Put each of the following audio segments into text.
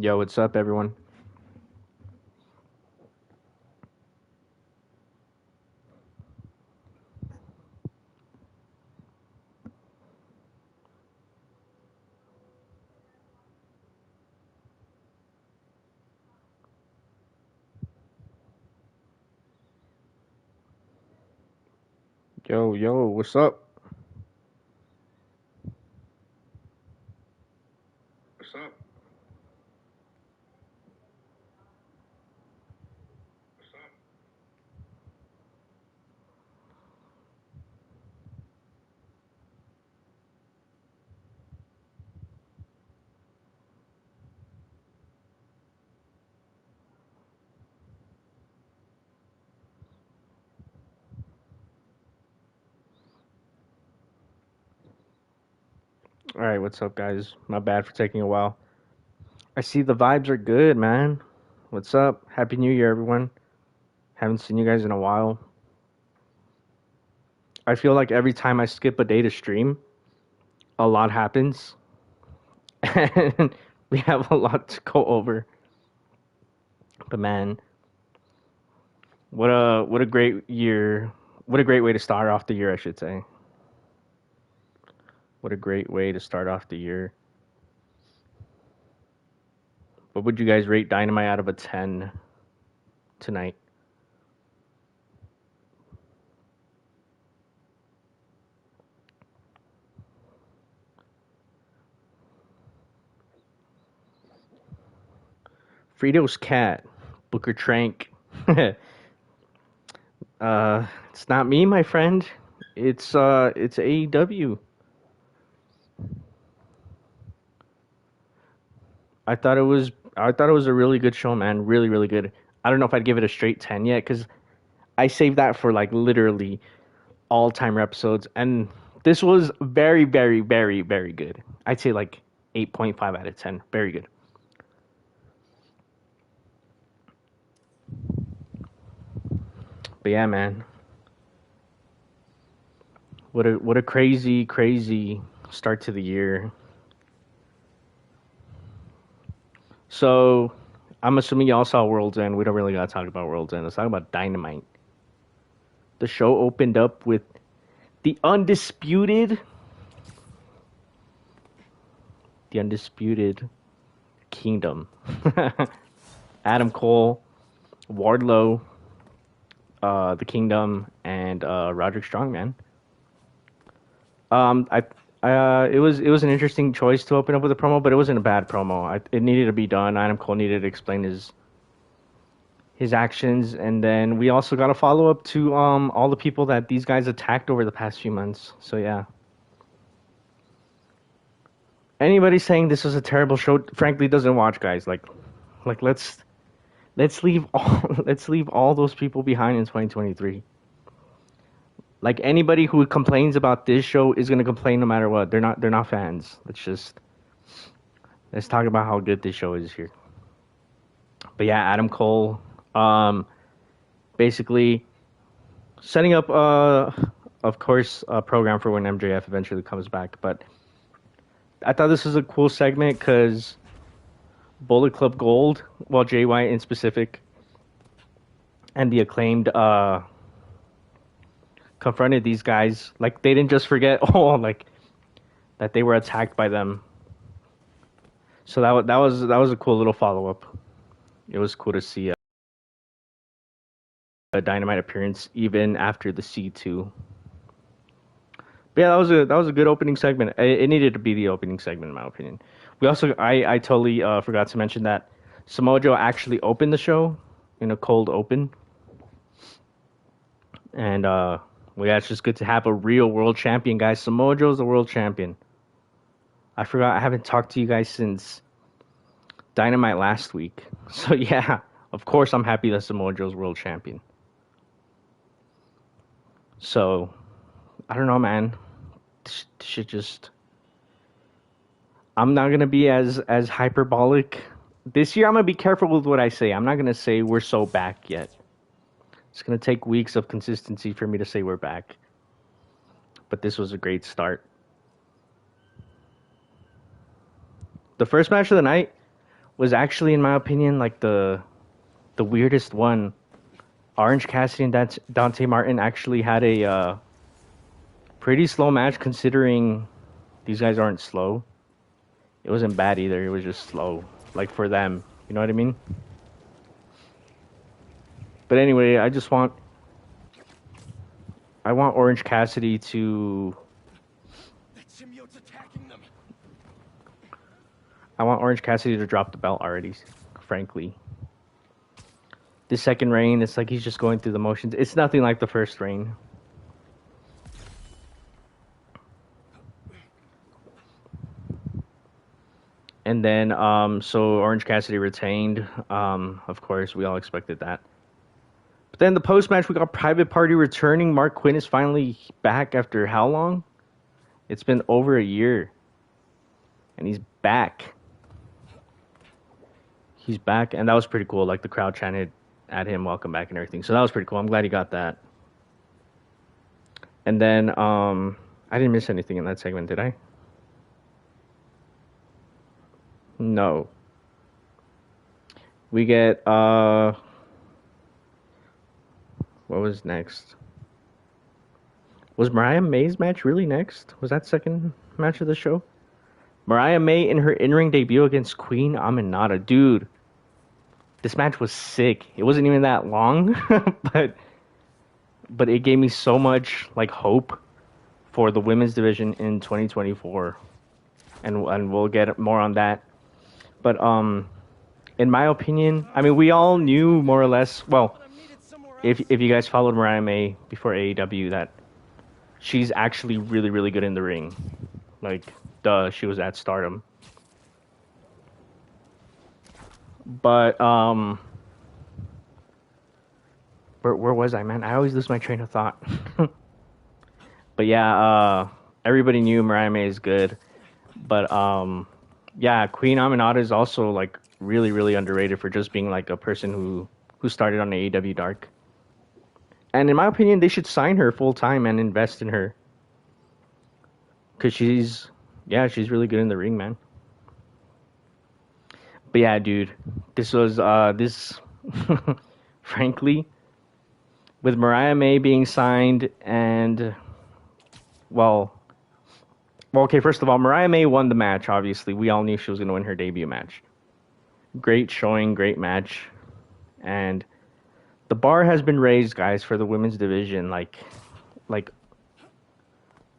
Yo, what's up, everyone? Yo, what's up? What's up? What's up? All right, what's up, guys? My bad for taking a while. I see the vibes are good, man. What's up? Happy New Year, everyone. Haven't seen you guys in a while. I feel like every time I skip a day to stream, a lot happens, and we have a lot to go over. But man, what a great year! What a great way to start off the year, I should say. What a great way to start off the year. What would you guys rate Dynamite out of a 10 tonight? Frito's cat, Booker Tranq. It's not me, my friend. It's AEW. I thought it was a really good show, man. Really, really good. I don't know if I'd give it a straight 10 yet cuz I saved that for like literally all-time episodes, and this was very, very, very, very good. I'd say like 8.5 out of 10. Very good. But yeah, man. What a crazy, crazy start to the year. So, I'm assuming y'all saw World's End. We don't really gotta talk about World's End. Let's talk about Dynamite. The show opened up with the undisputed Kingdom. Adam Cole, Wardlow, the Kingdom, and Roderick Strong, man. I it was an interesting choice to open up with a promo, but it wasn't a bad promo. It needed to be done. Adam Cole needed to explain his actions, and then we also got a follow up to all the people that these guys attacked over the past few months. So yeah, anybody saying this was a terrible show, frankly, doesn't watch, guys. Like let's leave all let's leave all those people behind in 2023. Like anybody who complains about this show is gonna complain no matter what. They're not fans. Let's talk about how good this show is here. But yeah, Adam Cole, um, basically setting up of course a program for when MJF eventually comes back. But I thought this was a cool segment because Bullet Club Gold, well Jay White in specific, and the acclaimed confronted these guys. Like they didn't just forget like that they were attacked by them. So that was a cool little follow up. It was cool to see a Dynamite appearance even after the C2. But yeah, that was a good opening segment. It needed to be the opening segment in my opinion. We also I totally forgot to mention that Samoa Joe actually opened the show in a cold open, and well, yeah, it's just good to have a real world champion, guys. Samoa Joe's the world champion. I forgot I haven't talked to you guys since Dynamite last week, so yeah, of course I'm happy that Samoa Joe's world champion. So I don't know, man. This shit just I'm not gonna be as hyperbolic this year. I'm gonna be careful with what I say. I'm not gonna say we're so back yet. It's gonna take weeks of consistency for me to say we're back. But this was a great start. The first match of the night was actually, in my opinion, like the weirdest one. Orange Cassidy and Dante Martin actually had a pretty slow match considering these guys aren't slow. It wasn't bad either. It was just slow, like for them. You know what I mean? But anyway, I want Orange Cassidy to. I want Orange Cassidy to drop the belt already. Frankly, the second reign, it's like he's just going through the motions. It's nothing like the first reign. And then, so Orange Cassidy retained. Of course, we all expected that. But then the post match, we got Private Party returning. Mark Quinn is finally back after how long? It's been over a year, and he's back. He's back, and that was pretty cool. Like the crowd chanted at him, "Welcome back" and everything. So that was pretty cool. I'm glad he got that. And then, I didn't miss anything in that segment, did I? No. We get what was next? Was Mariah May's match really next? Was that second match of the show? Mariah May in her in-ring debut against Queen Aminata. Dude, this match was sick. It wasn't even that long, but it gave me so much like hope for the women's division in 2024. And we'll get more on that. But in my opinion, I mean, we all knew more or less. Well, if you guys followed Mariah May before AEW, that she's actually really really good in the ring. Like, duh, she was at Stardom. But where was I, man? I always lose my train of thought. But yeah, everybody knew Mariah May is good. But yeah, Queen Aminata is also like really really underrated for just being like a person who started on AEW Dark. And in my opinion, they should sign her full time and invest in her. Cause she's really good in the ring, man. But yeah, dude, this was this frankly, with Mariah May being signed and well, okay, first of all, Mariah May won the match, obviously. We all knew she was gonna win her debut match. Great showing, great match. And the bar has been raised, guys, for the women's division. Like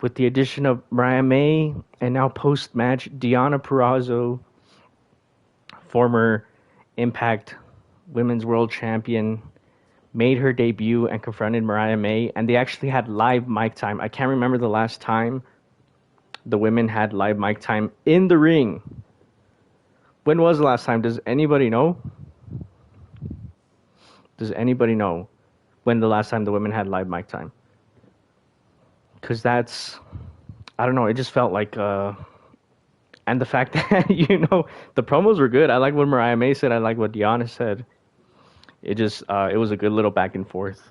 with the addition of Mariah May and now post match Deonna Purrazzo, former Impact Women's World Champion, made her debut and confronted Mariah May, and they actually had live mic time. I can't remember the last time the women had live mic time in the ring. When was the last time? Does anybody know? Does anybody know when the last time the women had live mic time? Because that's, I don't know, it just felt like, and the fact that, the promos were good. I like what Mariah May said. I like what Deonna said. It just, it was a good little back and forth.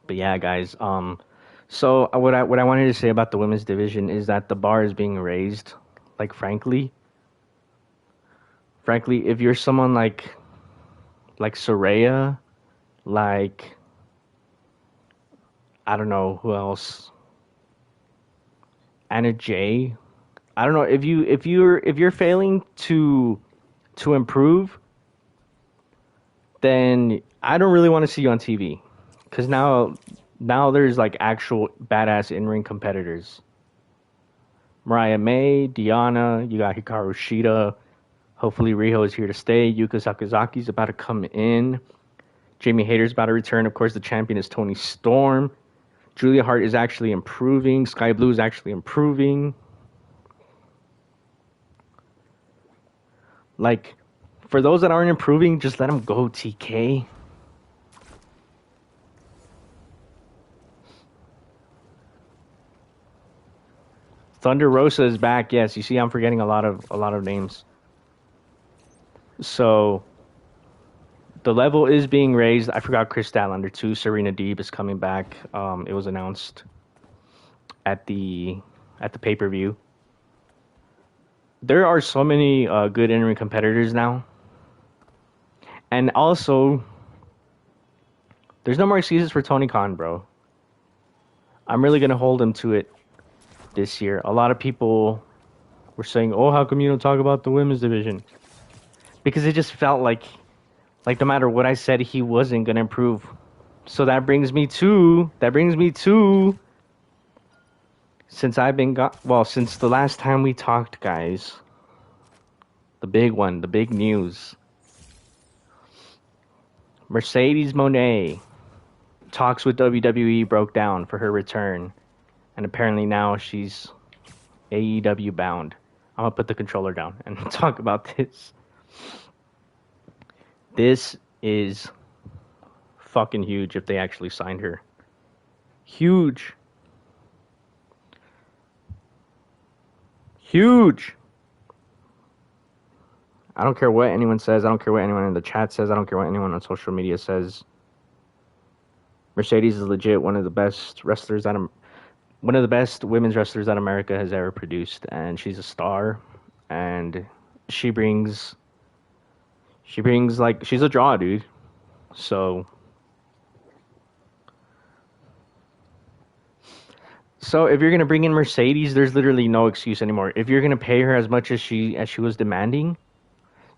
But yeah, guys, so what I wanted to say about the women's division is that the bar is being raised. Like, frankly, if you're someone like Soraya, like, I don't know who else, Anna Jay, I don't know, if you're failing to improve, then I don't really want to see you on TV, because now there's like actual badass in-ring competitors. Mariah May, Deonna, you got Hikaru Shida. Hopefully Riho is here to stay. Yuka Sakazaki's about to come in. Jamie Hayter's about to return. Of course, the champion is Toni Storm. Julia Hart is actually improving. Sky Blue is actually improving. Like, for those that aren't improving, just let them go, TK. Thunder Rosa is back. Yes, you see, I'm forgetting a lot of names. So the level is being raised. I forgot Chris Statlander too. Serena Deeb is coming back. It was announced at the pay per view. There are so many good in-ring competitors now, and also there's no more excuses for Tony Khan, bro. I'm really gonna hold him to it this year. A lot of people were saying, "Oh, how come you don't talk about the women's division?" Because it just felt like no matter what I said, he wasn't gonna improve. So that brings me to since I've been since the last time we talked, guys, the big one, the big news. Mercedes Moné talks with WWE broke down for her return, and apparently now she's AEW bound. I'm gonna put the controller down and talk about this. This is fucking huge if they actually signed her. Huge. Huge. I don't care what anyone says. I don't care what anyone in the chat says. I don't care what anyone on social media says. Mercedes is legit one of the best wrestlers one of the best women's wrestlers that America has ever produced, and she's a star, and she brings like she's a draw, dude. So if you're gonna bring in Mercedes, there's literally no excuse anymore. If you're gonna pay her as much as she was demanding,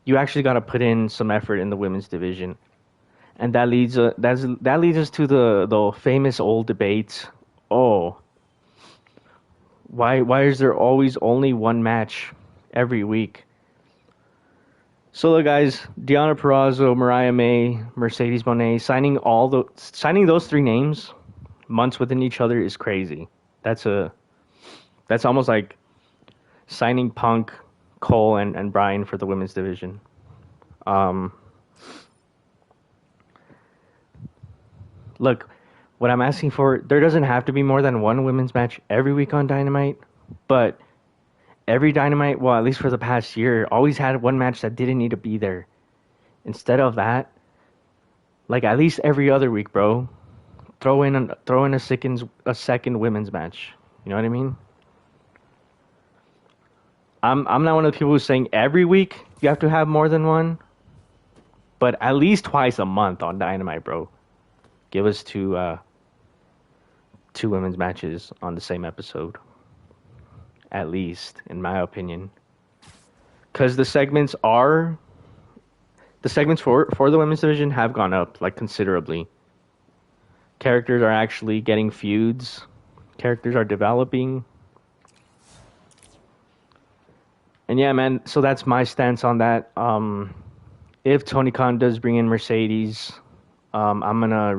you actually got to put in some effort in the women's division, and that leads us to the famous old debate. Oh, why is there always only one match every week? So look, guys, Deonna Purrazzo, Mariah May, Mercedes Moné, signing those three names months within each other is crazy. That's almost like signing Punk, Cole, and Bryan for the women's division. Look, what I'm asking for, there doesn't have to be more than one women's match every week on Dynamite, but every Dynamite, well, at least for the past year, always had one match that didn't need to be there. Instead of that, like at least every other week, bro, throw in a second women's match. You know what I mean? I'm not one of the people who's saying every week you have to have more than one, but at least twice a month on Dynamite, bro. Give us two women's matches on the same episode, at least, in my opinion. Because the segments for the women's division have gone up like considerably. Characters are actually getting feuds. Characters are developing. And yeah, man, so that's my stance on that. If Tony Khan does bring in Mercedes, I'm not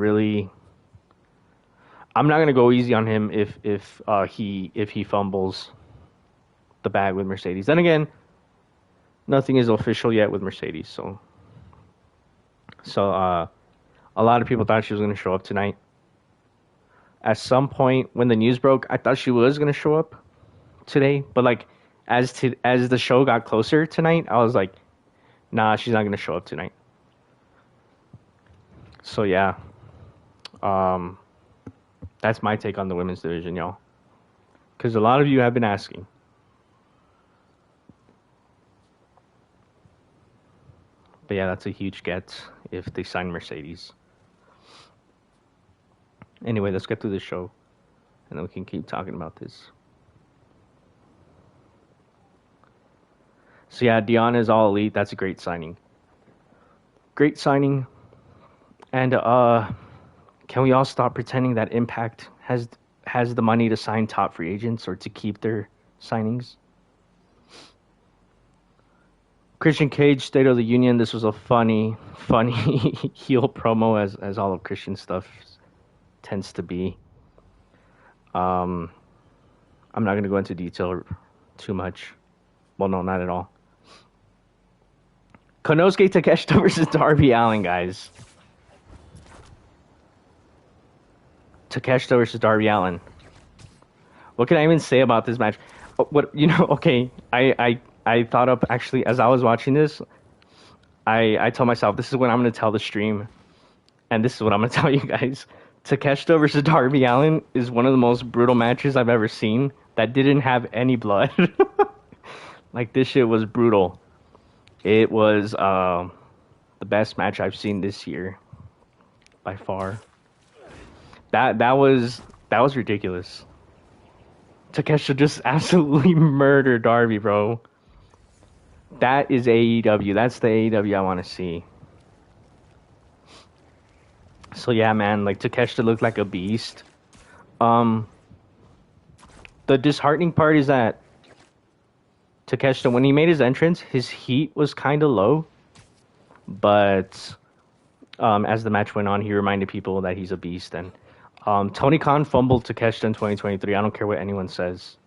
gonna go easy on him if he fumbles the bag with Mercedes. Then again, nothing is official yet with Mercedes, so a lot of people thought she was gonna show up tonight. At some point when the news broke, I thought she was gonna show up today, but like as the show got closer tonight, I was like, nah, she's not gonna show up tonight. So yeah, that's my take on the women's division, y'all. Because a lot of you have been asking. But yeah, that's a huge get if they sign Mercedes. Anyway, let's get through the show, and then we can keep talking about this. So yeah, Deonna is all elite. That's a great signing. Great signing. And can we all stop pretending that Impact has the money to sign top free agents or to keep their signings? Christian Cage, State of the Union. This was a funny heel promo as all of Christian stuff tends to be. I'm not going to go into detail too much. Well, no, not at all. Konosuke Takeshita versus Darby Allin, guys. Takeshita versus Darby Allin. What can I even say about this match? Okay, I thought up actually as I was watching this. I told myself this is what I'm gonna tell the stream, and this is what I'm gonna tell you guys. Takeshita versus Darby Allin is one of the most brutal matches I've ever seen that didn't have any blood. Like this shit was brutal. It was the best match I've seen this year by far. That was ridiculous. Takeshita just absolutely murdered Darby, bro. That is AEW. That's the AEW I want to see. So yeah, man, like Takeshita looked like a beast. Um, the disheartening part is that Takeshita, when he made his entrance, his heat was kind of low, but as the match went on, he reminded people that he's a beast. And Tony Khan fumbled Takeshita in 2023. I don't care what anyone says.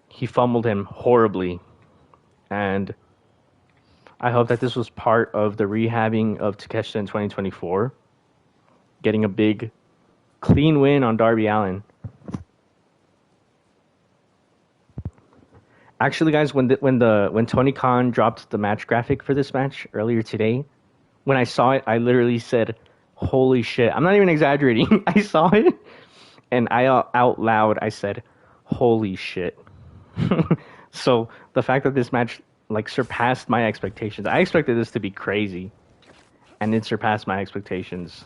He fumbled him horribly, and I hope that this was part of the rehabbing of Takeshita in 2024, getting a big, clean win on Darby Allin. Actually, guys, when Tony Khan dropped the match graphic for this match earlier today, when I saw it, I literally said, "Holy shit!" I'm not even exaggerating. I saw it, and out loud I said, "Holy shit!" So the fact that this match like surpassed my expectations, I expected this to be crazy, and it surpassed my expectations.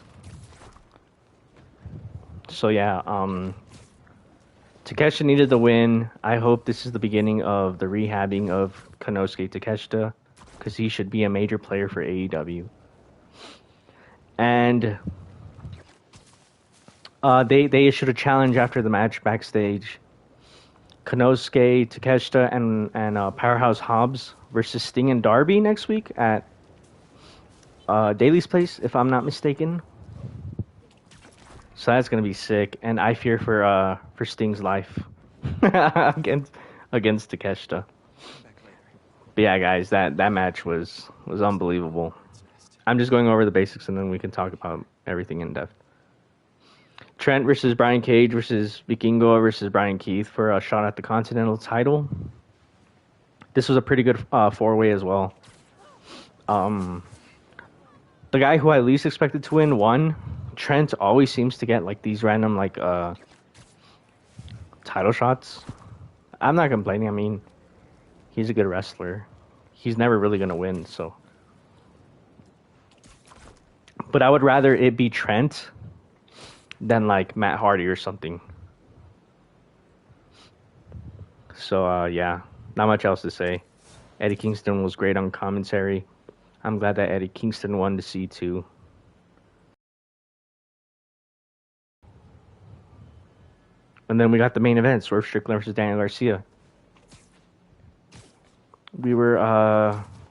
So yeah, Takeshita needed the win. I hope this is the beginning of the rehabbing of Konosuke Takeshita, because he should be a major player for AEW. And they issued a challenge after the match backstage. Konosuke Takeshita and Powerhouse Hobbs versus Sting and Darby next week at Daly's place, if I'm not mistaken. So that's gonna be sick, and I fear for Sting's life against Takeshita. But yeah, guys, that match was unbelievable. I'm just going over the basics, and then we can talk about everything in depth. Trent versus Brian Cage versus Vikingo versus Brian Keith for a shot at the Continental title. This was a pretty good four-way as well. The guy who I least expected to win won. Trent always seems to get like these random like title shots. I'm not complaining. I mean, he's a good wrestler. He's never really gonna win, so. But I would rather it be Trent than like Matt Hardy or something. So yeah, not much else to say. Eddie Kingston was great on commentary. I'm glad that Eddie Kingston won the C2. And then we got the main event, Swerve Strickland versus Daniel Garcia. They were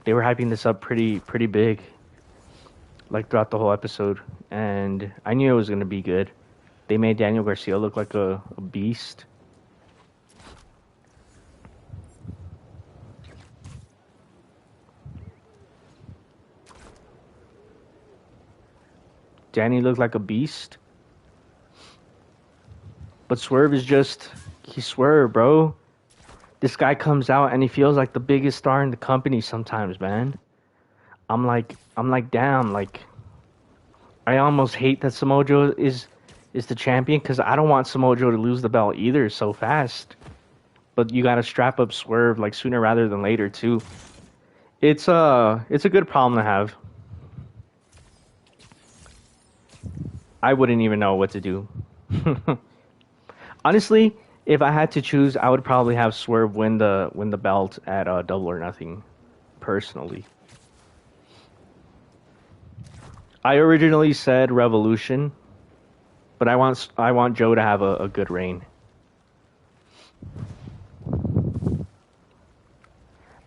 hyping this up pretty big, like throughout the whole episode, and I knew it was gonna be good. They made Daniel Garcia look like a beast. Danny looked like a beast. But Swerve is just, he Swerve, bro. This guy comes out and he feels like the biggest star in the company sometimes, man. I'm like, damn, like, I almost hate that Samoa Joe is the champion, because I don't want Samoa Joe to lose the belt either so fast. But you gotta strap up Swerve like sooner rather than later too. It's a good problem to have. I wouldn't even know what to do. Honestly, if I had to choose, I would probably have Swerve win the belt at Double or Nothing. Personally, I originally said Revolution, but I want Joe to have a good reign.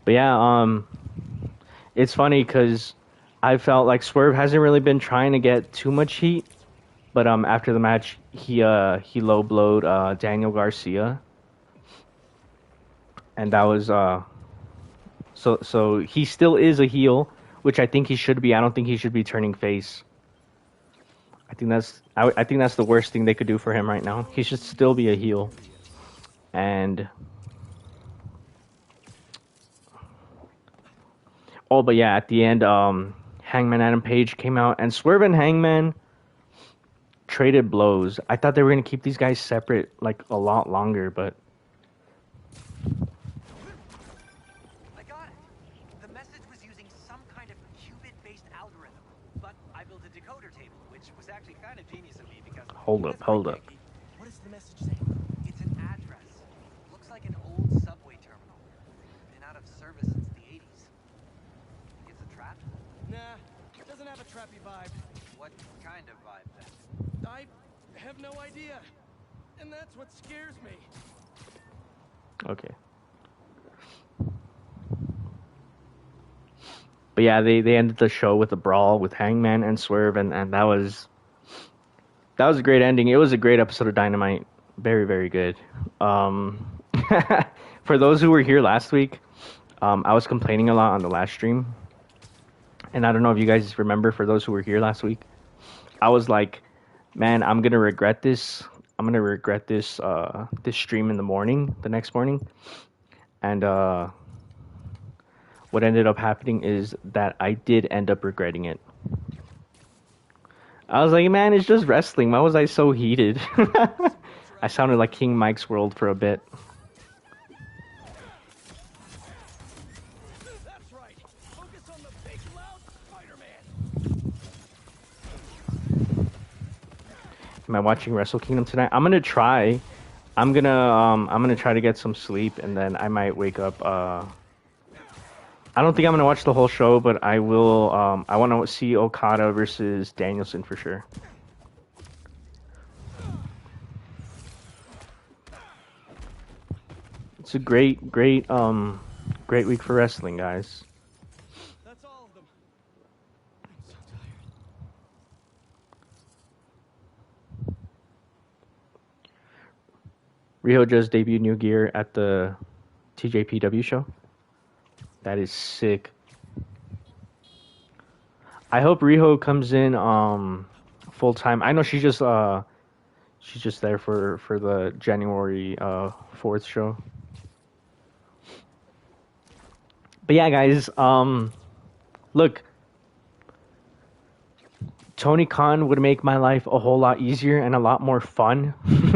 But yeah, it's funny because I felt like Swerve hasn't really been trying to get too much heat. But after the match, he low blowed Daniel Garcia, and that was so he still is a heel, which I think he should be. I don't think he should be turning face. I think that's the worst thing they could do for him right now. He should still be a heel, and Oh, but yeah, at the end, Hangman Adam Page came out, and Swerve and Hangman traded blows. I thought they were gonna keep these guys separate like a lot longer, but I got it. The message was using some kind of qubit-based algorithm, but I built a decoder table, which was actually kind of genius of me because hold up, That's right, hold up. Yankee. What does the message say? it's an address. Looks like an old subway terminal. Been out of service since the 80s. Think it's a trap? Nah, doesn't have a trappy vibe. What kind of vibe then? I have no idea. And that's what scares me. Okay. But yeah, they ended the show with a brawl with Hangman and Swerve, and that was a great ending. It was a great episode of Dynamite. Very, very good. Um, for those who were here last week, I was complaining a lot on the last stream. And I don't know if you guys remember, for those who were here last week, I was like, man, I'm going to regret this. I'm going to regret this stream in the morning, the next morning. And what ended up happening is that I did end up regretting it. I was like, man, it's just wrestling. Why was I so heated? I sounded like King Mike's World for a bit. That's right. Focus on the big loud Spider-Man. Am I watching Wrestle Kingdom tonight? I'm gonna try. I'm gonna try to get some sleep, and then I might wake up. I don't think I'm gonna watch the whole show, but I will. I want to see Okada versus Danielson for sure. It's a great week for wrestling, guys. That's all of them. I'm so tired. Riho just debuted new gear at the TJPW show. That is sick. I hope Riho comes in full time. I know she's just there for the January 4th show. But yeah, guys, look, Tony Khan would make my life a whole lot easier and a lot more fun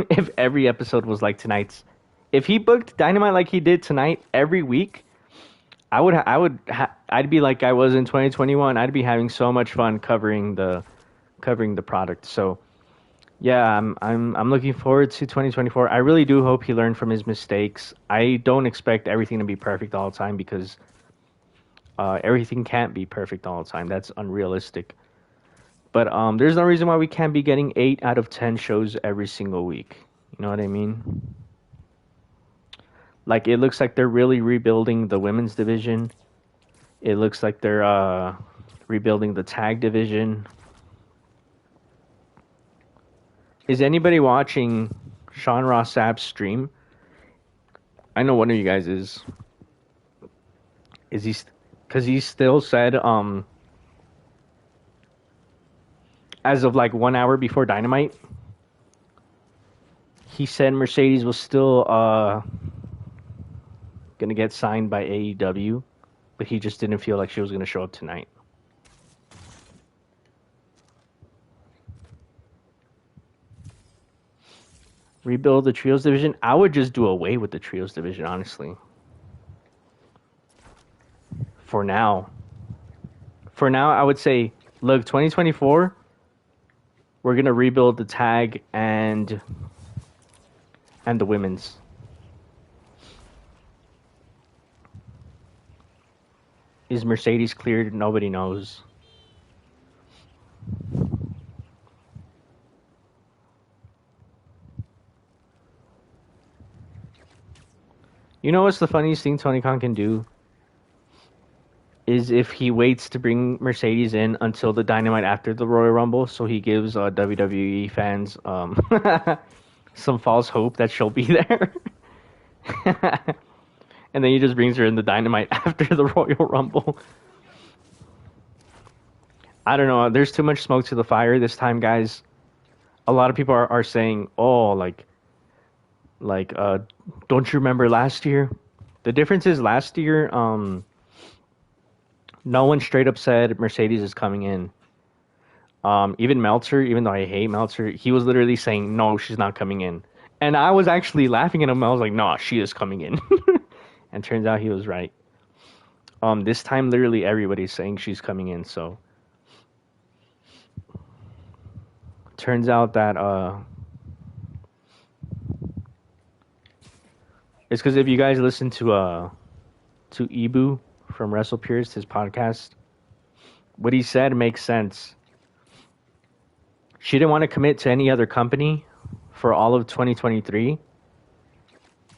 if every episode was like tonight's. If he booked Dynamite like he did tonight every week, I'd be like I was in 2021. I'd be having so much fun covering the product. So yeah, I'm looking forward to 2024. I really do hope he learned from his mistakes. I don't expect everything to be perfect all the time because everything can't be perfect all the time. That's unrealistic. But there's no reason why we can't be getting 8 out of 10 shows every single week. You know what I mean? Like, it looks like they're really rebuilding the women's division. It looks like they're rebuilding the tag division. Is anybody watching Sean Ross Sapp's stream? I know one of you guys is. Is he? Because he still said, as of like 1 hour before Dynamite, he said Mercedes was still gonna get signed by AEW, but he just didn't feel like she was gonna show up tonight. Rebuild the trios division. I would just do away with the trios division, honestly. For now, I would say, look, 2024, we're gonna rebuild the tag and the women's. Is Mercedes cleared? Nobody knows. You know what's the funniest thing Tony Khan can do? Is if he waits to bring Mercedes in until the Dynamite after the Royal Rumble, so he gives WWE fans some false hope that she'll be there. And then he just brings her in the Dynamite after the Royal Rumble. I don't know. There's too much smoke to the fire this time, guys. A lot of people are saying, oh, don't you remember last year? The difference is last year, No one straight up said Mercedes is coming in. Even Meltzer, even though I hate Meltzer, he was literally saying, no, she's not coming in. And I was actually laughing at him. I was like, no, she is coming in. And turns out he was right. This time, literally everybody's saying she's coming in. So turns out that it's because if you guys listen to Ibu from WrestlePierce, his podcast, what he said makes sense. She didn't want to commit to any other company for all of 2023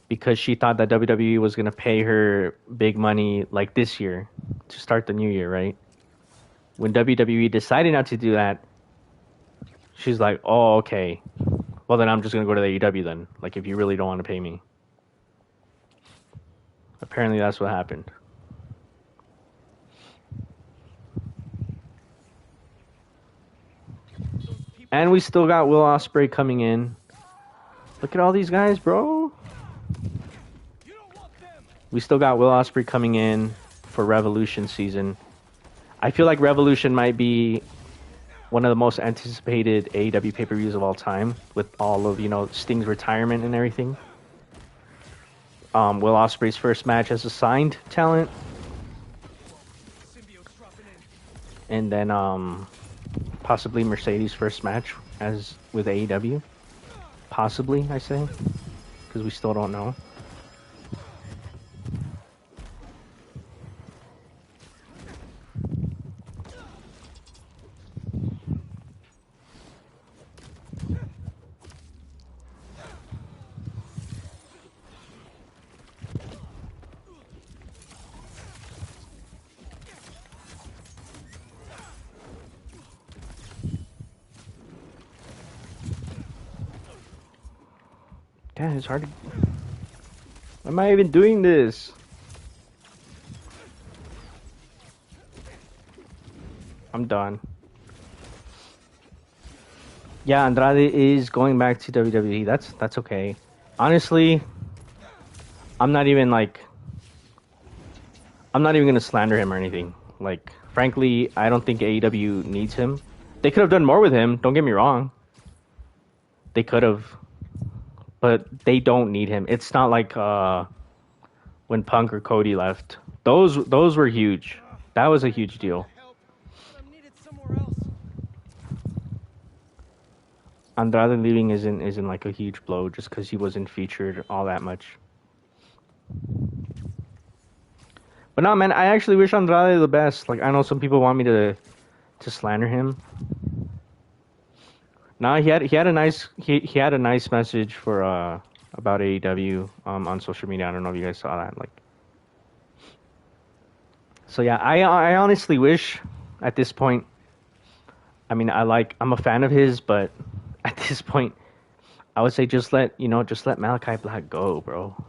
because she thought that WWE was going to pay her big money like this year to start the new year, right? When WWE decided not to do that, she's like, oh, okay. Well, then I'm just going to go to the AEW then, like if you really don't want to pay me. Apparently that's what happened. And we still got Will Ospreay coming in. Look at all these guys, bro. We still got Will Ospreay coming in for Revolution season. I feel like Revolution might be one of the most anticipated AEW pay-per-views of all time, with all of, Sting's retirement and everything. Will Ospreay's first match as a signed talent. And then possibly Mercedes' first match as with AEW. Possibly, I say, because we still don't know. God, it's hard to... Why am I even doing this? I'm done. Yeah, Andrade is going back to WWE. That's okay. Honestly, I'm not even gonna slander him or anything. Like, frankly, I don't think AEW needs him. They could have done more with him, don't get me wrong. They could have. But they don't need him. It's not like when Punk or Cody left. Those were huge. That was a huge deal. Andrade leaving isn't like a huge blow just because he wasn't featured all that much. But no, man, I actually wish Andrade the best. Like, I know some people want me to slander him. No, he had a nice message for about AEW on social media. I don't know if you guys saw that. Like, so yeah, I honestly wish at this point. I mean, I'm a fan of his, but at this point, I would say just let Malachi Black go, bro.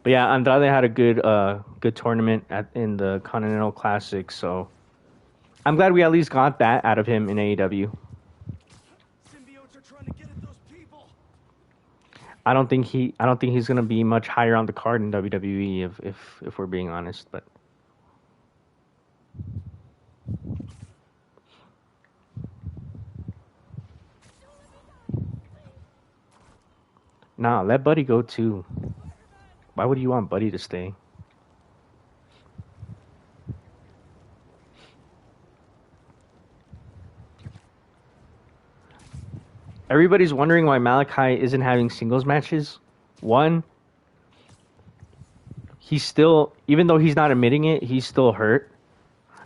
But yeah, Andrade had a good tournament in the Continental Classic, so I'm glad we at least got that out of him in AEW. I don't think he's gonna be much higher on the card in WWE if we're being honest, but nah, let Buddy go too. Why would you want Buddy to stay? Everybody's wondering why Malachi isn't having singles matches. One, he's still, even though he's not admitting it, he's still hurt.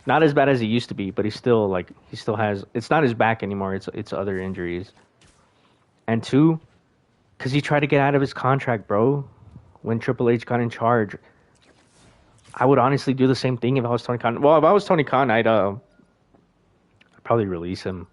Not as bad as he used to be, but he still has, it's not his back anymore, it's other injuries. And two, because he tried to get out of his contract, bro, when Triple H got in charge. I would honestly do the same thing if I was Tony Khan. Well, if I was Tony Khan, I'd probably release him.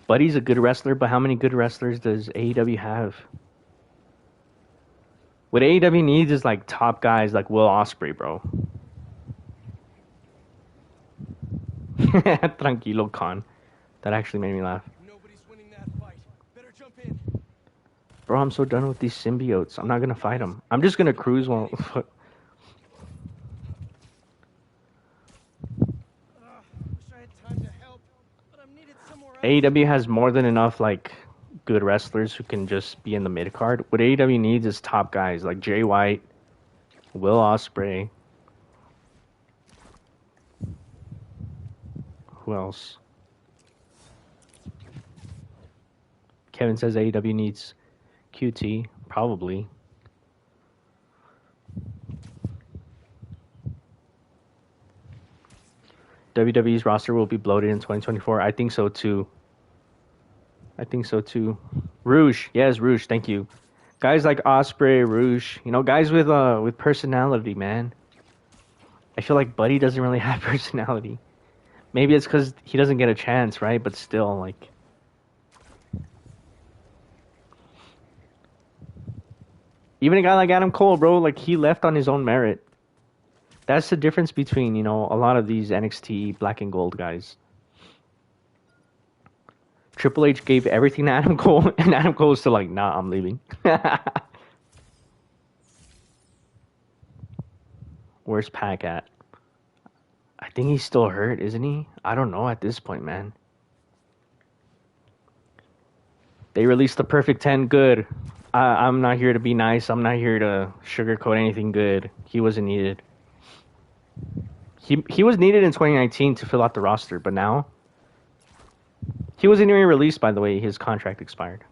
Buddy's a good wrestler, but how many good wrestlers does AEW have? What AEW needs is like top guys like Will Ospreay, bro. Tranquilo, Con. That actually made me laugh. Nobody's winning that fight. Better jump in. Bro, I'm so done with these symbiotes. I'm not gonna fight them. I'm just gonna cruise while. Wish I had time to help, but I'm needed somewhere else. AEW has more than enough like good wrestlers who can just be in the mid card. What AEW needs is top guys like Jay White, Will Ospreay. Who else? Kevin says AEW needs QT, probably. WWE's roster will be bloated in 2024. I think so too. Rouge, yes, Rouge. Thank you. Guys like Osprey, Rouge, guys with personality, man. I feel like Buddy doesn't really have personality. Maybe it's because he doesn't get a chance, right? But still, like, even a guy like Adam Cole, bro, like he left on his own merit. That's the difference between a lot of these NXT Black and Gold guys. Triple H gave everything to Adam Cole, and Adam Cole was still like, nah, I'm leaving. Where's Pac at? I think he's still hurt, isn't he? I don't know at this point, man. They released the Perfect 10, good. I'm not here to be nice. I'm not here to sugarcoat anything good. He wasn't needed. He was needed in 2019 to fill out the roster, but now... He wasn't even released, by the way. His contract expired.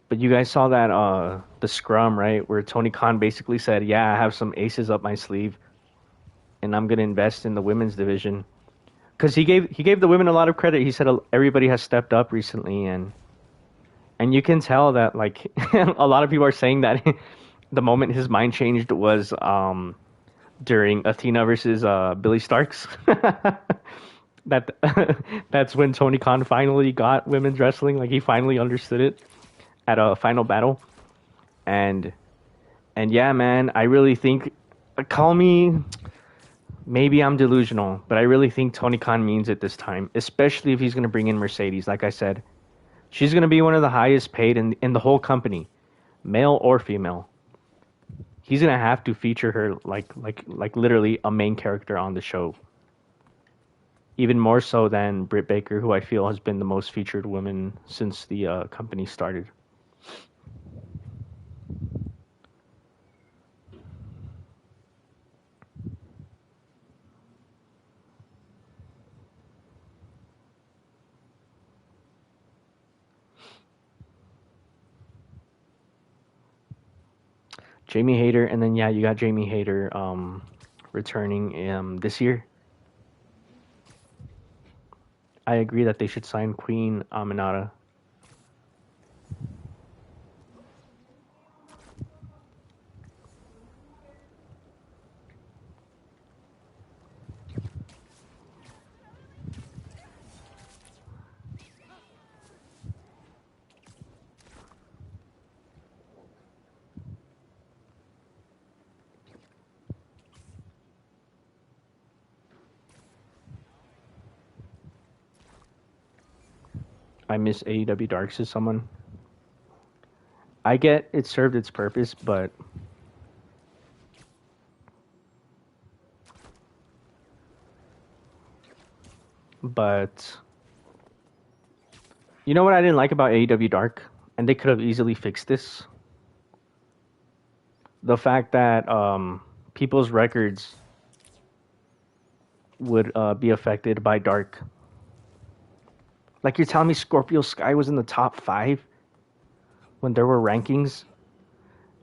But you guys saw that the scrum, right? Where Tony Khan basically said, yeah, I have some aces up my sleeve, and I'm going to invest in the women's division. Because he gave the women a lot of credit. He said everybody has stepped up recently, and you can tell that like a lot of people are saying that the moment his mind changed was during Athena versus Billy Starks. That's when Tony Khan finally got women's wrestling. Like he finally understood it at a final battle, and yeah, man, I really think call me. Maybe I'm delusional, but I really think Tony Khan means it this time, especially if he's going to bring in Mercedes. Like I said, she's going to be one of the highest paid in the whole company, male or female. He's going to have to feature her like literally a main character on the show. Even more so than Britt Baker, who I feel has been the most featured woman since the company started. Jamie Hayter, and then yeah, you got Jamie Hayter returning this year. I agree that they should sign Queen Aminata. I miss AEW Dark, says someone. I get it served its purpose, but you know what I didn't like about AEW Dark, and they could have easily fixed this. The fact that people's records would be affected by Dark. Like you're telling me Scorpio Sky was in the top 5 when there were rankings,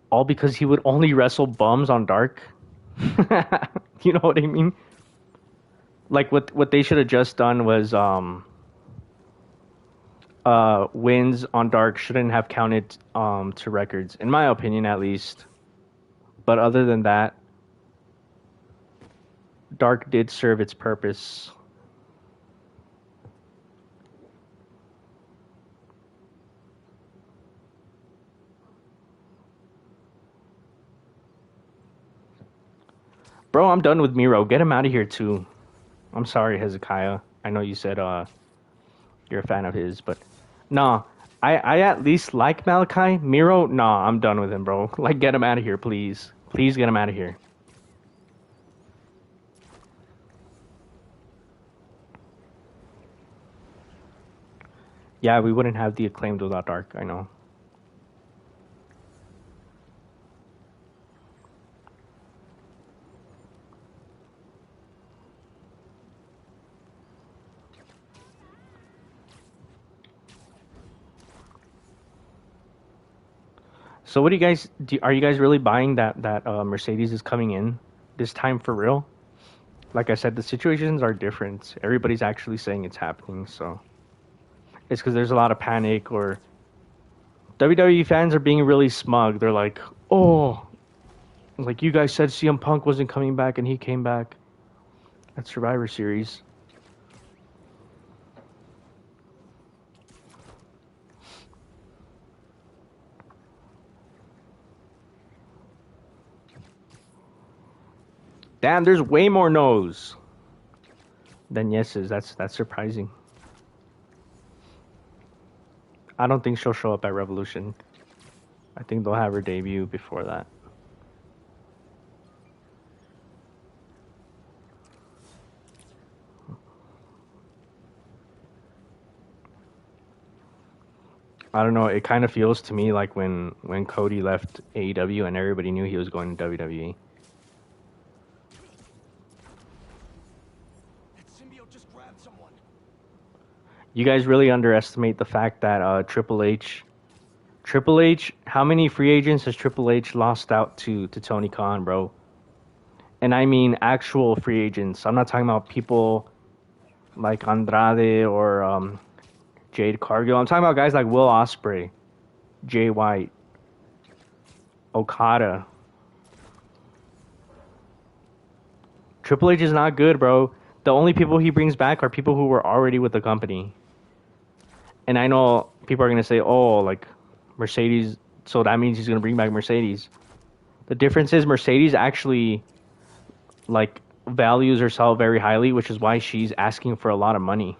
all because he would only wrestle bums on Dark? You know what I mean? Like what they should have just done was wins on Dark shouldn't have counted to records, in my opinion, at least. But other than that, Dark did serve its purpose. Bro, I'm done with Miro. Get him out of here too. I'm sorry, Hezekiah. I know you said you're a fan of his, but nah. I at least like Malachi. Miro, nah, I'm done with him, bro. Like, get him out of here, please. Please get him out of here. Yeah, we wouldn't have the Acclaimed without Dark, I know. So what do you guys are you guys really buying that Mercedes is coming in this time for real? Like I said, the situations are different. Everybody's actually saying it's happening, so it's because there's a lot of panic, or WWE fans are being really smug. They're like, "Oh, like you guys said CM Punk wasn't coming back and he came back at Survivor Series." Damn, there's way more no's than yeses. That's surprising. I don't think she'll show up at Revolution. I think they'll have her debut before that. I don't know. It kind of feels to me like when Cody left AEW and everybody knew he was going to WWE. That symbiote just grabbed someone. You guys really underestimate the fact that Triple H, how many free agents has Triple H lost out to Tony Khan, bro? And I mean actual free agents. I'm not talking about people like Andrade or Jade Cargill. I'm talking about guys like Will Ospreay, Jay White, Okada. Triple H is not good, bro. The only people he brings back are people who were already with the company. And I know people are going to say, oh, like Mercedes, so that means he's going to bring back Mercedes. The difference is Mercedes actually like values herself very highly, which is why she's asking for a lot of money.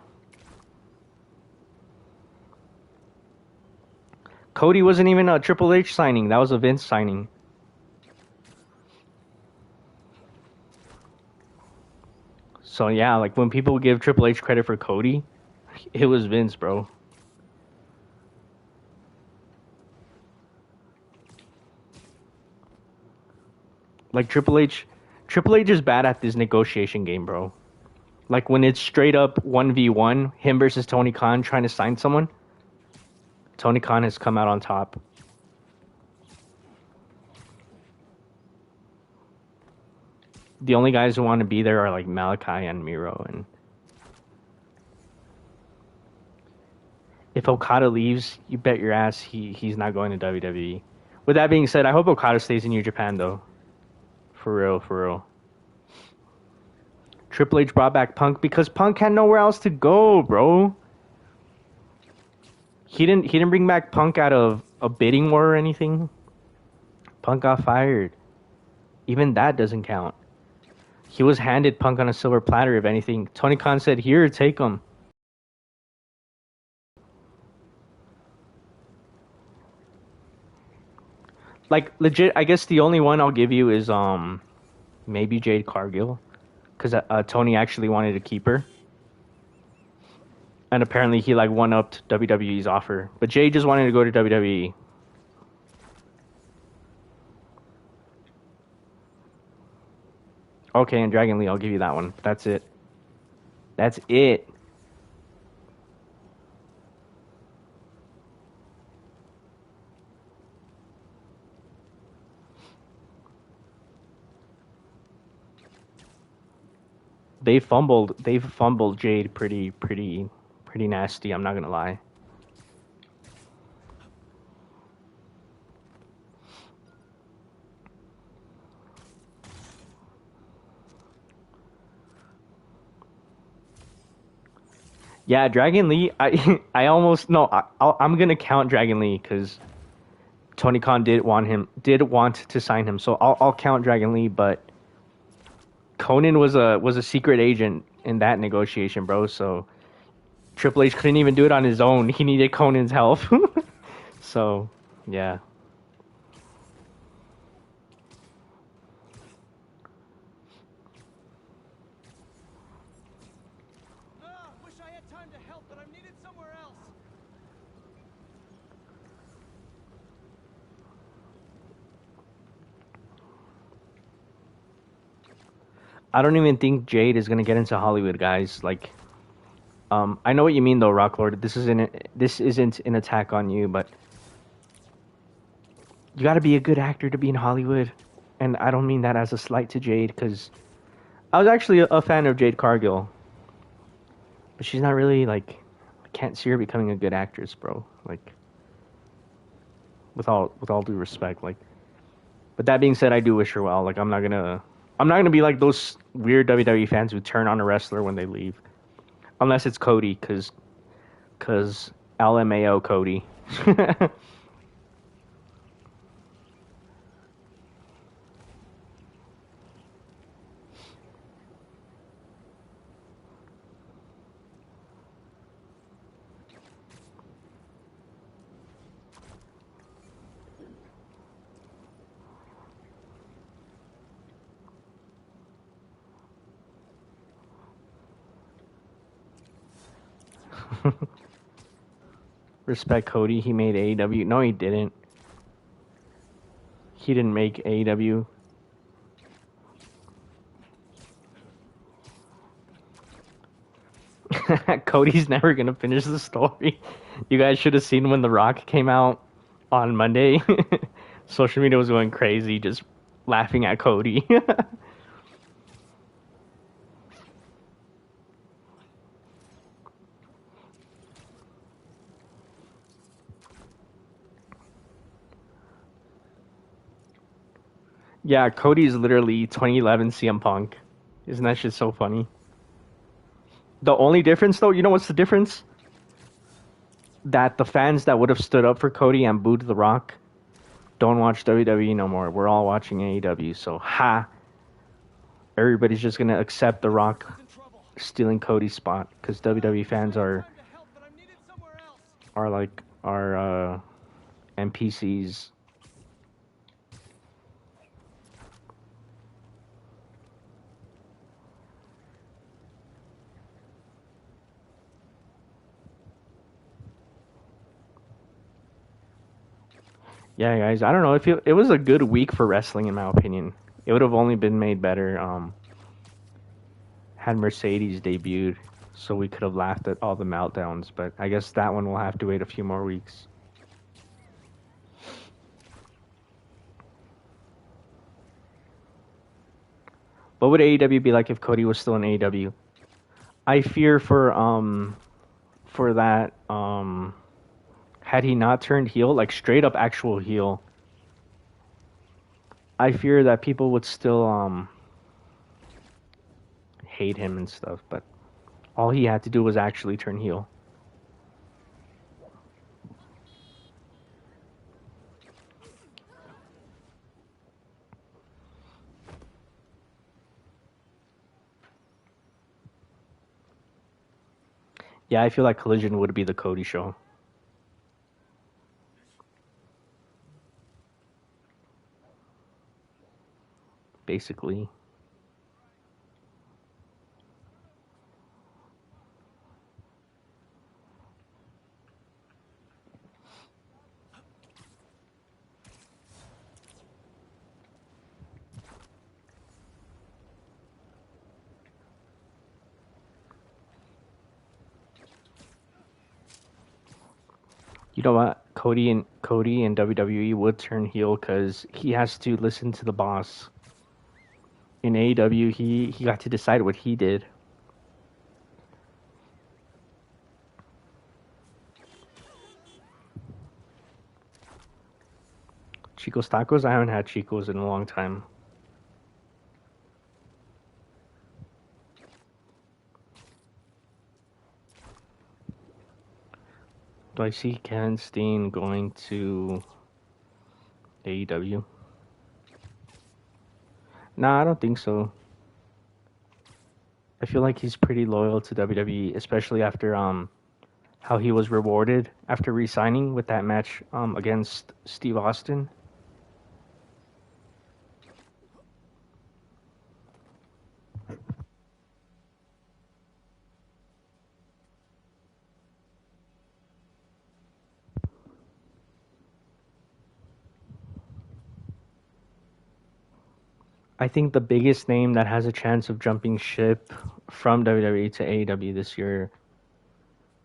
Cody wasn't even a Triple H signing. That was a Vince signing. So yeah, like when people give Triple H credit for Cody, it was Vince, bro. Like Triple H is bad at this negotiation game, bro. Like when it's straight up 1v1, him versus Tony Khan trying to sign someone, Tony Khan has come out on top. The only guys who want to be there are like Malachi and Miro. And if Okada leaves, you bet your ass he's not going to WWE. With that being said, I hope Okada stays in New Japan though. For real, for real. Triple H brought back Punk because Punk had nowhere else to go, bro. He didn't bring back Punk out of a bidding war or anything. Punk got fired. Even that doesn't count. He was handed Punk on a silver platter, if anything. Tony Khan said, here, take him. Like, legit, I guess the only one I'll give you is maybe Jade Cargill. Because Tony actually wanted to keep her. And apparently he like one-upped WWE's offer. But Jay just wanted to go to WWE. Okay, and Dragon Lee, I'll give you that one. That's it. That's it. They've fumbled Jade pretty nasty, I'm not gonna lie. Yeah, Dragon Lee. I almost no. I'm gonna count Dragon Lee because Tony Khan did want to sign him, so I'll count Dragon Lee. But Conan was a secret agent in that negotiation, bro. So Triple H couldn't even do it on his own. He needed Conan's help. So yeah. Ah, wish I had time to help, but I'm needed somewhere else. I don't even think Jade is gonna get into Hollywood, guys. Like, I know what you mean though, Rocklord. This isn't an attack on you, but you got to be a good actor to be in Hollywood, and I don't mean that as a slight to Jade, because I was actually a fan of Jade Cargill, but she's not really like. I can't see her becoming a good actress, bro. Like, with all due respect, like. But that being said, I do wish her well. Like, I'm not gonna be like those weird WWE fans who turn on a wrestler when they leave, unless it's Cody, cause LMAO Cody. Respect Cody. He made AEW. No, he didn't. He didn't make AEW. Cody's never gonna finish the story. You guys should have seen when The Rock came out on Monday. Social media was going crazy, just laughing at Cody. Yeah, Cody's literally 2011 CM Punk. Isn't that shit so funny? The only difference, though, you know what's the difference? That the fans that would have stood up for Cody and booed The Rock don't watch WWE no more. We're all watching AEW. So, everybody's just gonna accept The Rock In trouble. stealing Cody's spot because WWE fans Time to help, but I'm needed somewhere else. are like NPCs. Yeah, guys. I don't know. It was a good week for wrestling, in my opinion. It would have only been made better had Mercedes debuted, so we could have laughed at all the meltdowns. But I guess that one will have to wait a few more weeks. What would AEW be like if Cody was still in AEW? I fear for that had he not turned heel, like straight up actual heel, I fear that people would still hate him and stuff, but all he had to do was actually turn heel. Yeah, I feel like Collision would be the Cody show. Basically. You know what? Cody and WWE would turn heel because he has to listen to the boss. In AEW, he got to decide what he did. Chico's tacos? I haven't had Chico's in a long time. Do I see Kevin Steen going to AEW? Nah, I don't think so. I feel like he's pretty loyal to WWE, especially after how he was rewarded after re-signing with that match against Steve Austin. I think the biggest name that has a chance of jumping ship from WWE to AEW this year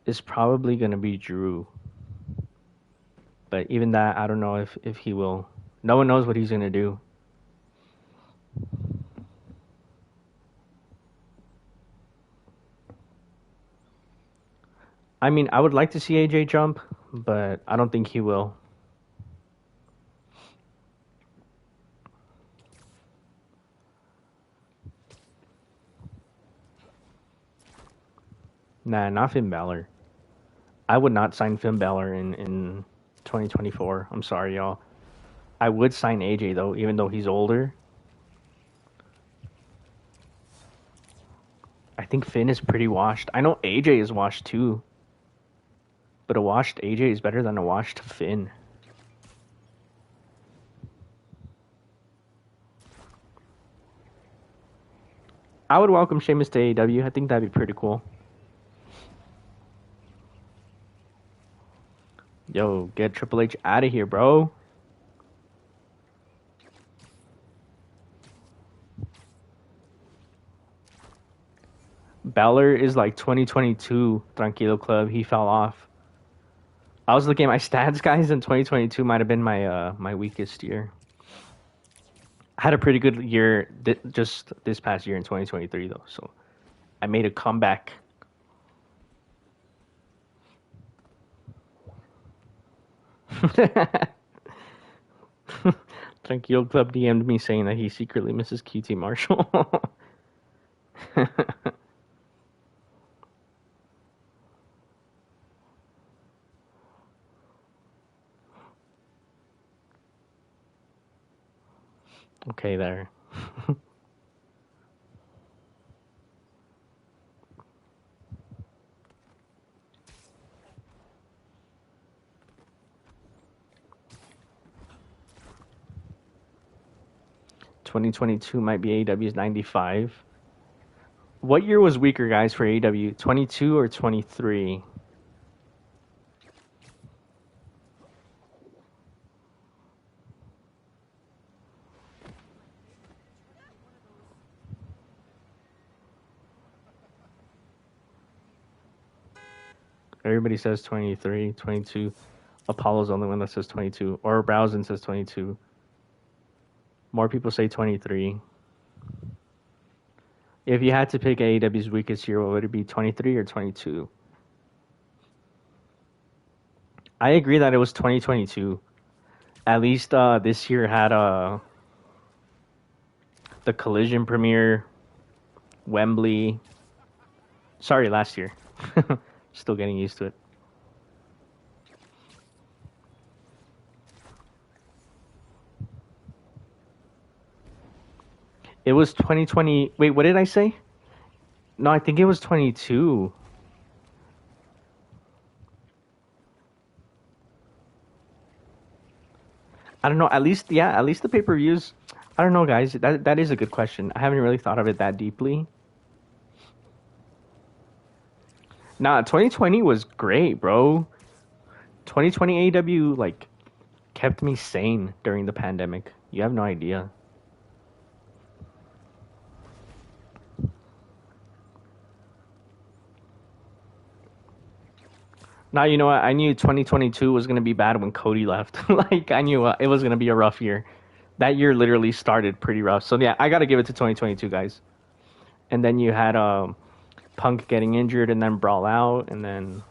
is probably going to be Drew. But even that, I don't know if he will. No one knows what he's going to do. I mean, I would like to see AJ jump, but I don't think he will. Nah, not Finn Balor. I would not sign Finn Balor in 2024. I'm sorry, y'all. I would sign AJ, though, even though he's older. I think Finn is pretty washed. I know AJ is washed, too. But a washed AJ is better than a washed Finn. I would welcome Sheamus to AEW. I think that'd be pretty cool. Yo, get Triple H out of here, bro. Balor is like 2022 Tranquilo Club. He fell off. I was looking at my stats, guys, and 2022 might have been my weakest year. I had a pretty good year just this past year in 2023, though. So I made a comeback. Tranquilo Club DM'd me saying that he secretly misses QT Marshall. Okay, there. 2022 might be AEW's 95. What year was weaker, guys, for AEW? 22 or 23? Everybody says 23, 22. Apollo's the only one that says 22. Or Browsen says 22. More people say 23. If you had to pick AEW's weakest year, what would it be, 23 or 22? I agree that it was 2022. At least this year had the Collision premiere, Wembley. Sorry, last year. Still getting used to it. It was 2020. Wait, what did I say? No, I think it was 22. I don't know. At least the pay-per-views. I don't know, guys. That is a good question. I haven't really thought of it that deeply. Nah, 2020 was great, bro. 2020 AEW like kept me sane during the pandemic. You have no idea. Now you know what? I knew 2022 was gonna be bad when Cody left. Like I knew it was gonna be a rough year. That year literally started pretty rough. So yeah, I gotta give it to 2022, guys. And then you had Punk getting injured and then brawl out, and then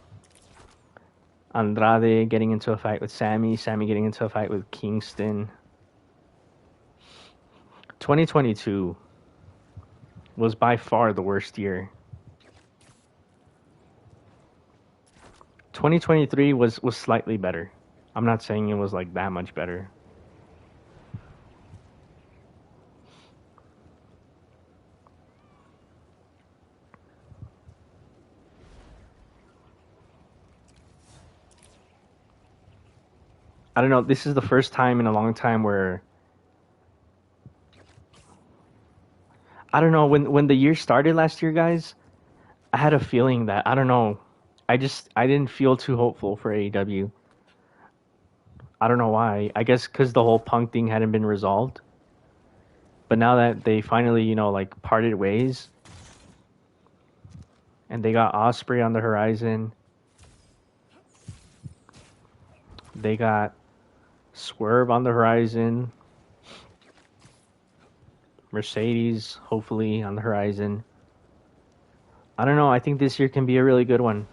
Andrade getting into a fight with Sammy getting into a fight with Kingston. 2022 was by far the worst year. 2023 was slightly better. I'm not saying it was like that much better. I don't know. This is the first time in a long time where I don't know when the year started last year, guys. I had a feeling that I don't know. I didn't feel too hopeful for AEW. I don't know why. I guess because the whole Punk thing hadn't been resolved. But now that they finally, like parted ways, and they got Osprey on the horizon, they got Swerve on the horizon, Mercedes hopefully on the horizon. I don't know. I think this year can be a really good one.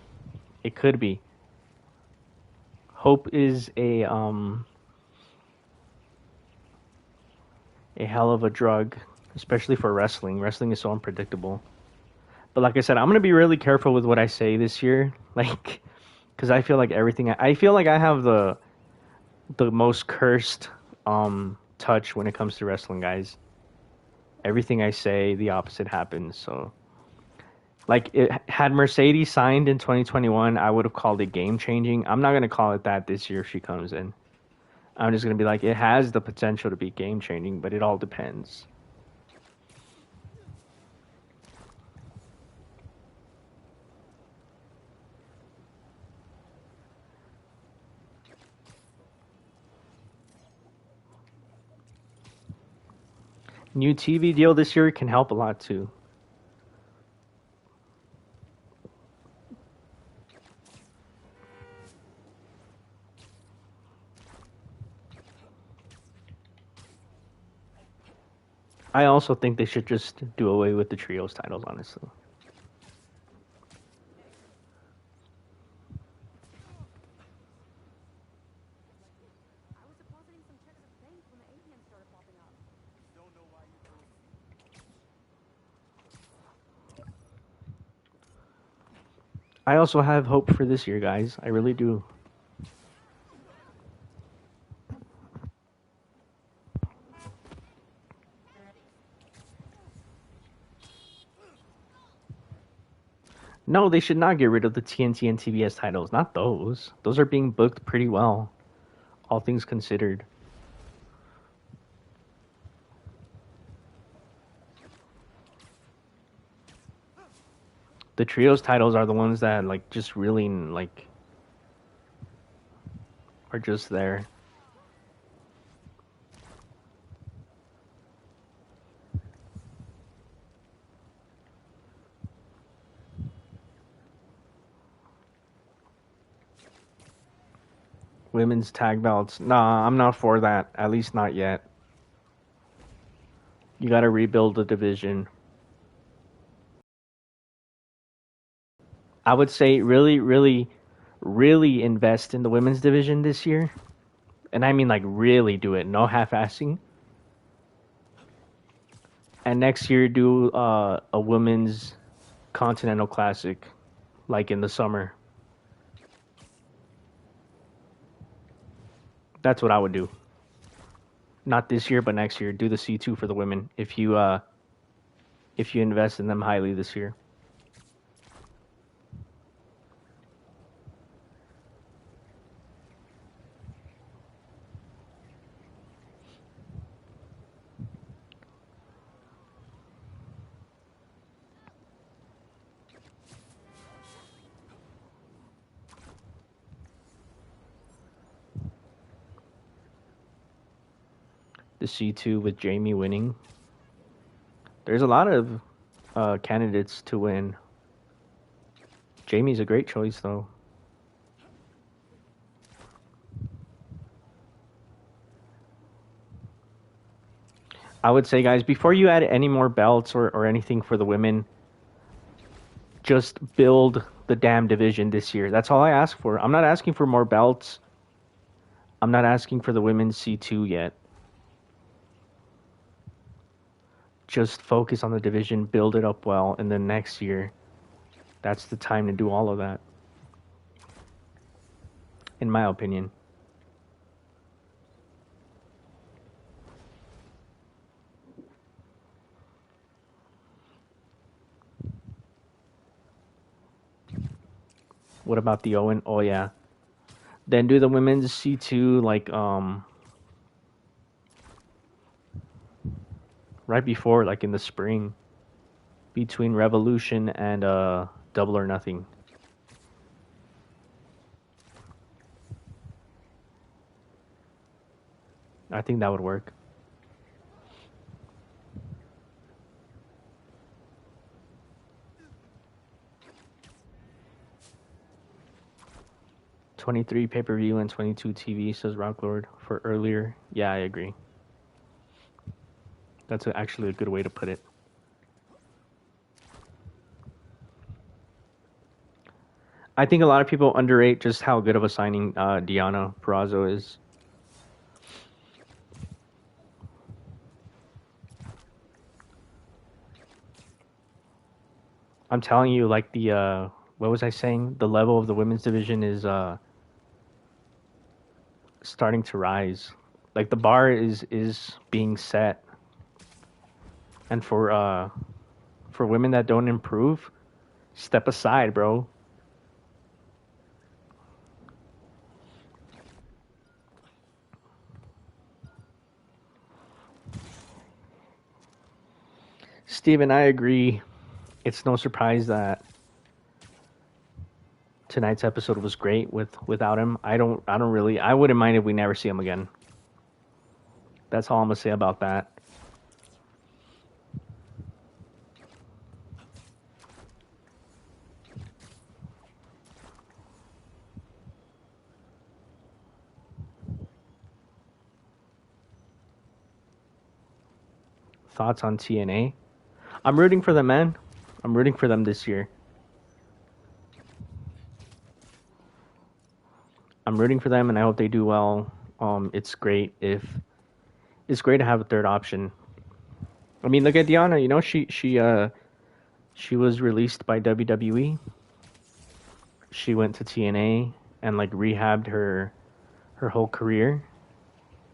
It could be. Hope is a hell of a drug, especially for wrestling. Wrestling is so unpredictable. But like I said, I'm gonna be really careful with what I say this year, like, because I feel like everything. I feel like I have the most cursed touch when it comes to wrestling, guys. Everything I say, the opposite happens. So, like, had Mercedes signed in 2021, I would have called it game changing. I'm not gonna call it that this year if she comes in. I'm just gonna be like, it has the potential to be game changing, but it all depends. New TV deal this year can help a lot too. I also think they should just do away with the trios titles, honestly. I was depositing some checks at the bank when the ATM started popping up. Don't know why you told me. I also have hope for this year, guys. I really do. No, they should not get rid of the TNT and TBS titles. Not those. Those are being booked pretty well, all things considered. The trios titles are the ones that like just really like are just there. Women's tag belts. Nah, I'm not for that. At least not yet. You got to rebuild the division. I would say really, really, really invest in the women's division this year. And I mean like really do it. No half-assing. And next year do a women's Continental Classic, like in the summer. That's what I would do. Not this year, but next year. Do the C2 for the women if you invest in them highly this year. The C2 with Jamie winning. There's a lot of candidates to win. Jamie's a great choice, though. I would say, guys, before you add any more belts or anything for the women, just build the damn division this year. That's all I ask for. I'm not asking for more belts. I'm not asking for the women's C2 yet. Just focus on the division, build it up well, and then next year, that's the time to do all of that. in my opinion. What about the Owen? Oh yeah. Then do the women's C2 like right before, like in the spring, between Revolution and Double or Nothing. I think that would work. $23 pay-per-view and 22 TV, says Rocklord, for earlier. Yeah, I agree. That's actually a good way to put it. I think a lot of people underrate just how good of a signing Deonna Purrazzo is. I'm telling you, like the what was I saying? The level of the women's division is starting to rise. Like the bar is being set, and for women that don't improve, step aside, bro. Steven, I agree. It's no surprise that tonight's episode was great without him. I wouldn't mind if we never see him again. That's all I'm gonna say about that. Thoughts on TNA? I'm rooting for them, man. I'm rooting for them this year. I'm rooting for them, and I hope they do well. It's great to have a third option. I mean, look at Deonna. You know, she was released by WWE. She went to TNA and like rehabbed her whole career,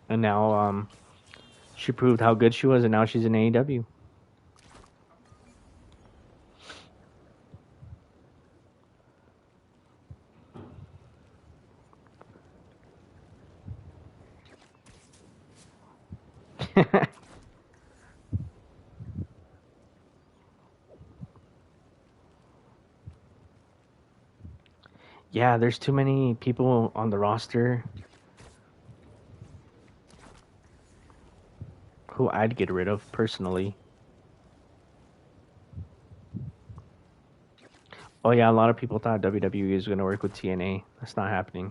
and now she proved how good she was, and now she's in AEW. Yeah, there's too many people on the roster who I'd get rid of personally. Oh yeah, a lot of people thought WWE was going to work with TNA. That's not happening.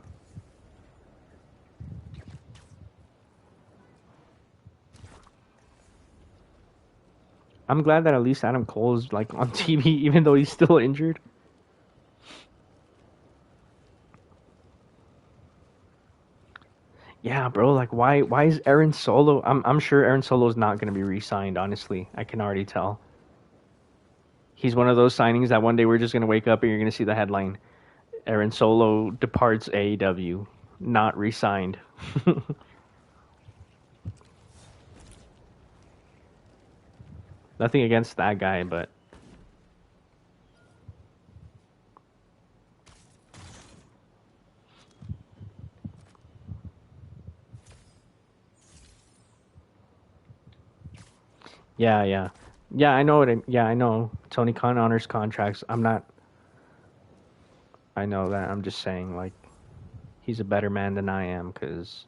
I'm glad that at least Adam Cole is like on TV, even though he's still injured. Yeah, bro. Like, why is Aaron Solo? I'm sure Aaron Solo is not going to be re-signed. Honestly, I can already tell. He's one of those signings that one day we're just going to wake up and you're going to see the headline: Aaron Solo departs AEW, not re-signed. Nothing against that guy, but yeah. I know it. Yeah, I know. Tony Khan honors contracts. I'm not. I know that. I'm just saying, like, he's a better man than I am. Cause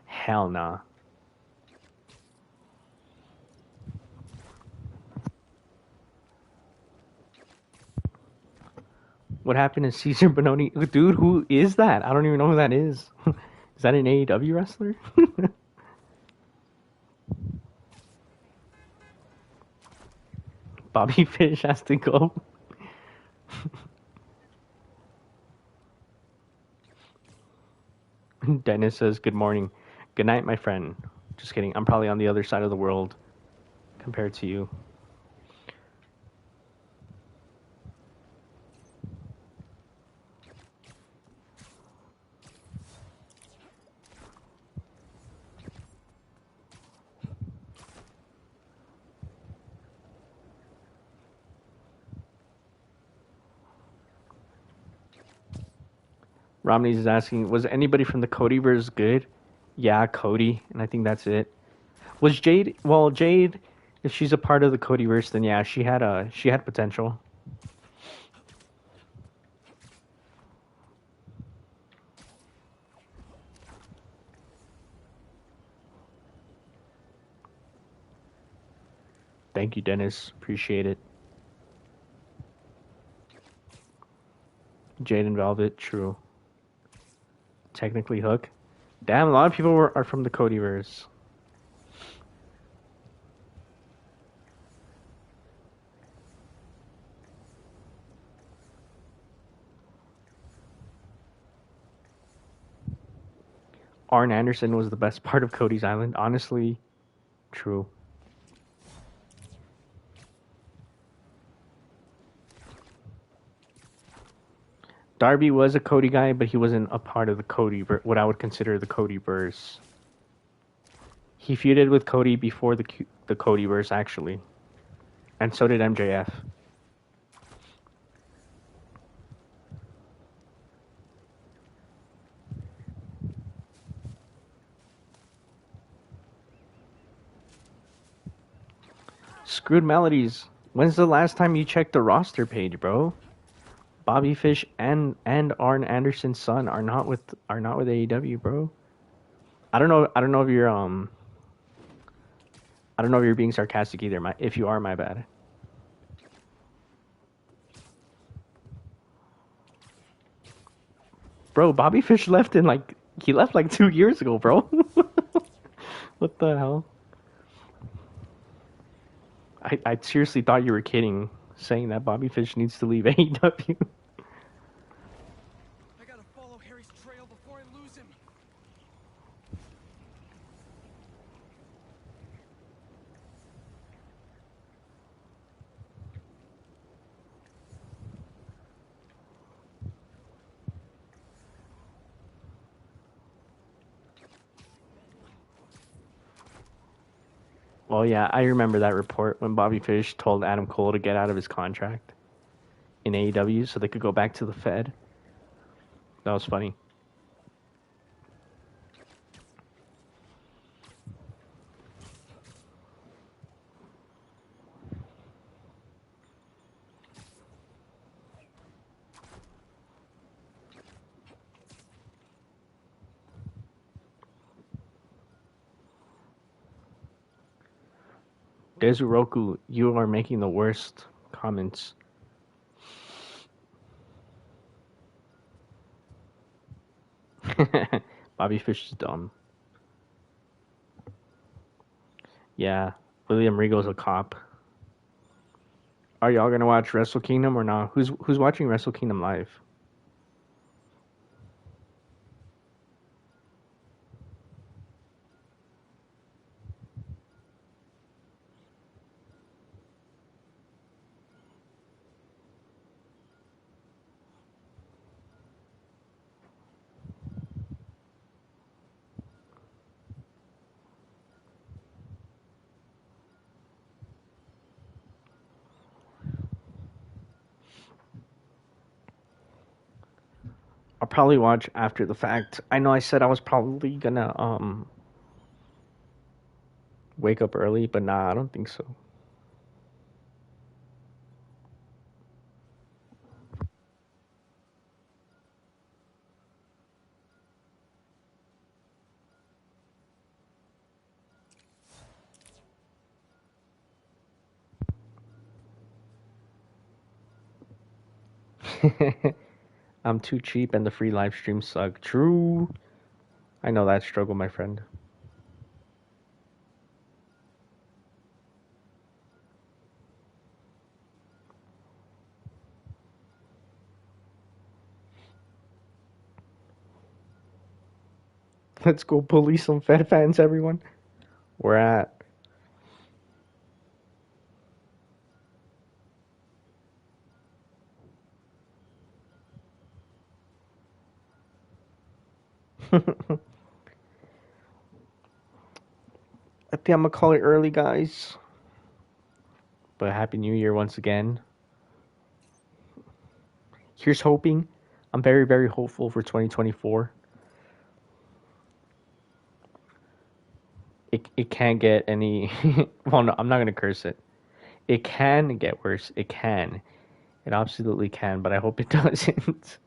hell nah. What happened to Caesar Bononi? Dude, who is that? I don't even know who that is. Is that an AEW wrestler? Bobby Fish has to go. Dennis says, good morning. Good night, my friend. Just kidding. I'm probably on the other side of the world compared to you. Romney's is asking, was anybody from the Codyverse good? Yeah, Cody, and I think that's it. Was Jade? Well, Jade, if she's a part of the Codyverse, then yeah, she had potential. Thank you, Dennis. Appreciate it. Jade and Velvet, true. Technically, Hook. Damn, a lot of people are from the Codyverse. Arn Anderson was the best part of Cody's Island. Honestly, true. Darby was a Cody guy, but he wasn't a part of the Cody, what I would consider the Codyverse. He feuded with Cody before the Codyverse, actually, and so did MJF. Screwed Melodies. When's the last time you checked the roster page, bro? Bobby Fish and Arn Anderson's son are not with AEW, bro. I don't know. I don't know if you're I don't know if you're being sarcastic either. If you are, my bad. Bro, Bobby Fish left he left like 2 years ago, bro. What the hell? I seriously thought you were kidding, saying that Bobby Fish needs to leave AEW. I gotta follow Harry's trail before I lose him. Oh yeah, I remember that report when Bobby Fish told Adam Cole to get out of his contract in AEW so they could go back to the Fed. That was funny. Dezuroku, you are making the worst comments. Bobby Fish is dumb. Yeah, William Regal's a cop. Are y'all gonna watch Wrestle Kingdom or not? Who's watching Wrestle Kingdom live? I'll probably watch after the fact. I know I said I was probably gonna wake up early, but nah, I don't think so. I'm too cheap and the free live streams suck. True. I know that struggle, my friend. Let's go bully some Fed fans, everyone. We're at. I think I'm gonna call it early, guys. But Happy New Year once again. Here's hoping I'm very, very hopeful for 2024. It can't get any. Well, no, I'm not gonna curse it. It can get worse. It can. It absolutely can, but I hope it doesn't.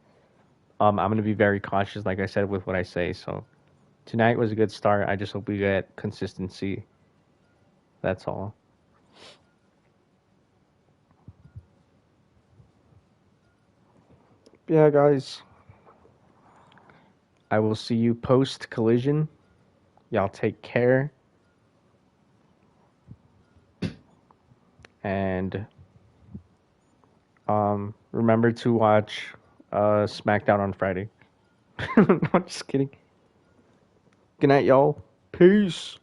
I'm gonna be very cautious, like I said, with what I say. So tonight was a good start. I just hope we get consistency. That's all. Yeah, guys. I will see you post collision. Y'all take care. And remember to watch SmackDown on Friday. No, I'm just kidding. Good night, y'all. Peace.